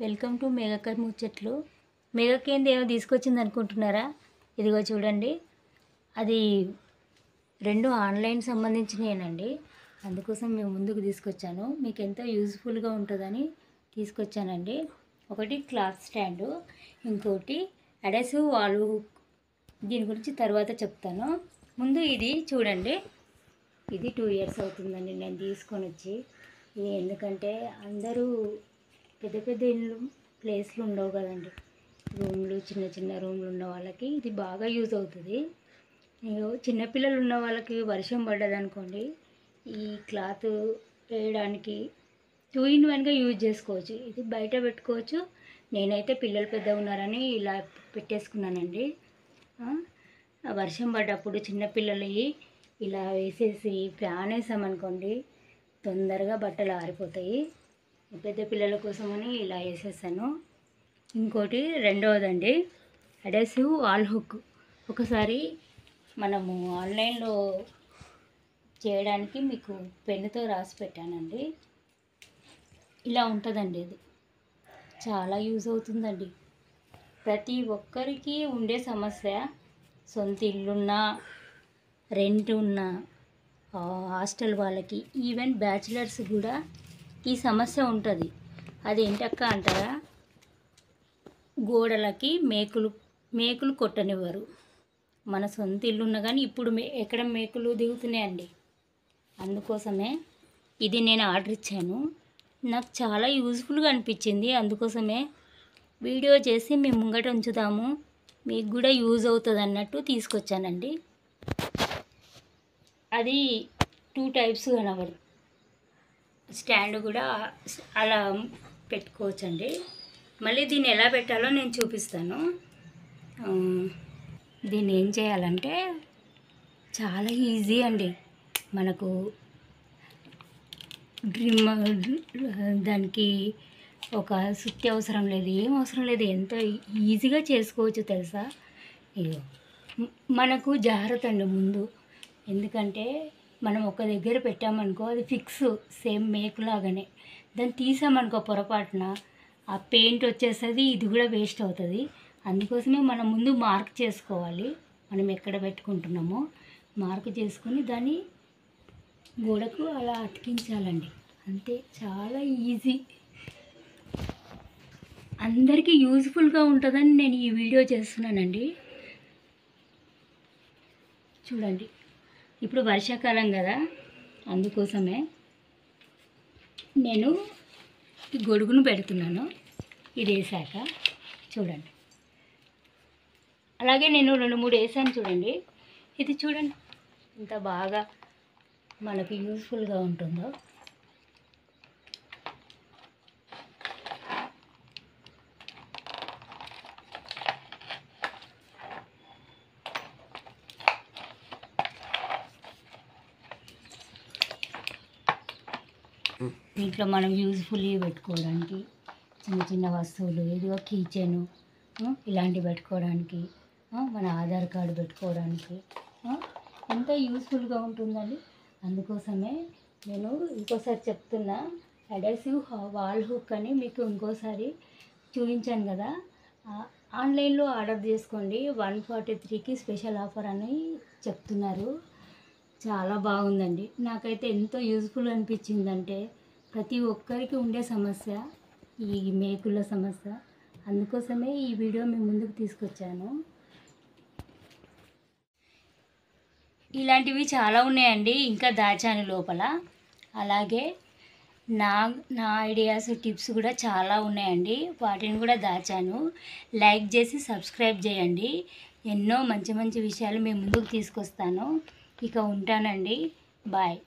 Welcome to మేఘక్క ముచ్చట్లు. మేఘకేంది ఏమో తీసుకొచ్చింది అనుకుంటున్నారా? ఇదిగో చూడండి, అది రెండు ఆన్లైన్ సంబంధించినవేనండి. అందుకోసం మేము ముందుకు తీసుకొచ్చాను, మీకు ఎంతో యూజ్ఫుల్గా ఉంటుందని తీసుకొచ్చానండి. ఒకటి క్లాత్ స్టాండు, ఇంకోటి అడెసివ్ వాల్ హుక్. దీని గురించి తర్వాత చెప్తాను. ముందు ఇది చూడండి, ఇది 2 years అవుతుందండి నేను తీసుకొని వచ్చి. ఇది ఎందుకంటే అందరూ పెద్ద పెద్ద ఇల్లు ప్లేస్లు ఉండవు కదండి, రూమ్లు చిన్న చిన్న రూమ్లు ఉన్న వాళ్ళకి ఇది బాగా యూజ్ అవుతుంది. చిన్నపిల్లలు ఉన్న వాళ్ళకి వర్షం పడ్డదనుకోండి, ఈ క్లాత్ వేయడానికి 2 in 1గా యూజ్ చేసుకోవచ్చు. ఇది బయట పెట్టుకోవచ్చు. నేనైతే పిల్లలు పెద్దగా ఉన్నారని ఇలా పెట్టేసుకున్నానండి. వర్షం పడ్డప్పుడు చిన్నపిల్లలవి ఇలా వేసేసి ఫ్యాన్ వేసామనుకోండి, తొందరగా బట్టలు ఆరిపోతాయి. పెద్ద పిల్లల కోసమని ఇలా వేసేసాను. ఇంకోటి రెండవదండి, అడెసివ్ వాల్ హుక్. ఒకసారి మనము ఆన్లైన్లో చేయడానికి మీకు పెన్నుతో రాసి పెట్టానండి. ఇలా ఉంటుందండి, ఇది చాలా యూజ్ అవుతుందండి. ప్రతి ఒక్కరికి ఉండే సమస్య, సొంత ఇల్లున్నా, రెంట్ ఉన్న హాస్టల్ వాళ్ళకి, ఈవెన్ బ్యాచిలర్స్ కూడా ఈ సమస్య ఉంటుంది. అది ఏంటక్క అంటారా? గోడలకి మేకులు కొట్టనివ్వరు. మన సొంత ఇల్లు ఉన్నా కానీ ఇప్పుడు ఎక్కడ మేకులు దిగుతున్నాయండి. అందుకోసమే ఇది నేను ఆర్డర్ ఇచ్చాను. నాకు చాలా యూజ్ఫుల్గా అనిపించింది. అందుకోసమే వీడియో చేసి మేము ముంగట ఉంచుదాము, మీకు కూడా యూజ్ అవుతుంది అన్నట్టు తీసుకొచ్చానండి. అది 2 types కనబడు. స్టాండ్ కూడా అలా పెట్టుకోవచ్చండి. మళ్ళీ దీన్ని ఎలా పెట్టాలో నేను చూపిస్తాను. దీన్ని ఏం చేయాలంటే చాలా ఈజీ అండి. మనకు దానికి ఒక సుత్తి అవసరం లేదు, ఏం అవసరం లేదు, ఎంతో ఈజీగా చేసుకోవచ్చు తెలుసా. ఇగో మనకు జాగ్రత్త అండి ముందు, ఎందుకంటే మనం ఒక దగ్గర పెట్టామనుకో అది ఫిక్స్, సేమ్ మేకులాగానే. దాన్ని తీసామనుకో పొరపాటున ఆ పెయింట్ వచ్చేస్తుంది, ఇది కూడా వేస్ట్ అవుతుంది. అందుకోసమే మనం ముందు మార్క్ చేసుకోవాలి, మనం ఎక్కడ పెట్టుకుంటున్నామో మార్క్ చేసుకొని దాన్ని గోడకు అలా అతికించాలండి. అంతే, చాలా ఈజీ. అందరికీ యూజ్ఫుల్గా ఉంటుందని నేను ఈ వీడియో చేస్తున్నానండి. చూడండి, ఇప్పుడు వర్షాకాలం కదా, అందుకోసమే నేను ఈ గొడుగును పెడుతున్నాను. ఇది వేసాక చూడండి, అలాగే నేను 2-3 వేసాను చూడండి. ఇది చూడండి ఎంత బాగా మనకు యూజ్ఫుల్గా ఉంటుందో. దీంట్లో మనం యూజ్ఫుల్గా పెట్టుకోవడానికి చిన్న చిన్న వస్తువులు, ఏదో కీచెను ఇలాంటివి పెట్టుకోవడానికి, మన ఆధార్ కార్డు పెట్టుకోవడానికి ఎంతో యూజ్ఫుల్గా ఉంటుందండి. అందుకోసమే నేను ఇంకోసారి చెప్తున్నా, అడెసివ్ వాల్ హుక్ అని మీకు ఇంకోసారి చూపించాను కదా. ఆన్లైన్లో ఆర్డర్ చేసుకోండి, 143కి స్పెషల్ ఆఫర్ అని చెప్తున్నారు. చాలా బాగుందండి. నాకైతే ఎంతో యూజ్ఫుల్ అనిపించిందంటే, ప్రతి ఒక్కరికి ఉండే సమస్య ఈ మేకుల సమస్య. అందుకోసమే ఈ వీడియో మీ ముందుకు తీసుకొచ్చాను. ఇలాంటివి చాలా ఉన్నాయండి, ఇంకా దాచాను లోపల. అలాగే నా ఐడియాస్, టిప్స్ కూడా చాలా ఉన్నాయండి, వాటిని కూడా దాచాను. లైక్ చేసి సబ్స్క్రైబ్ చేయండి. ఎన్నో మంచి మంచి విషయాలు మీ ముందుకు తీసుకొస్తాను. ఇక ఉంటానండి, బాయ్.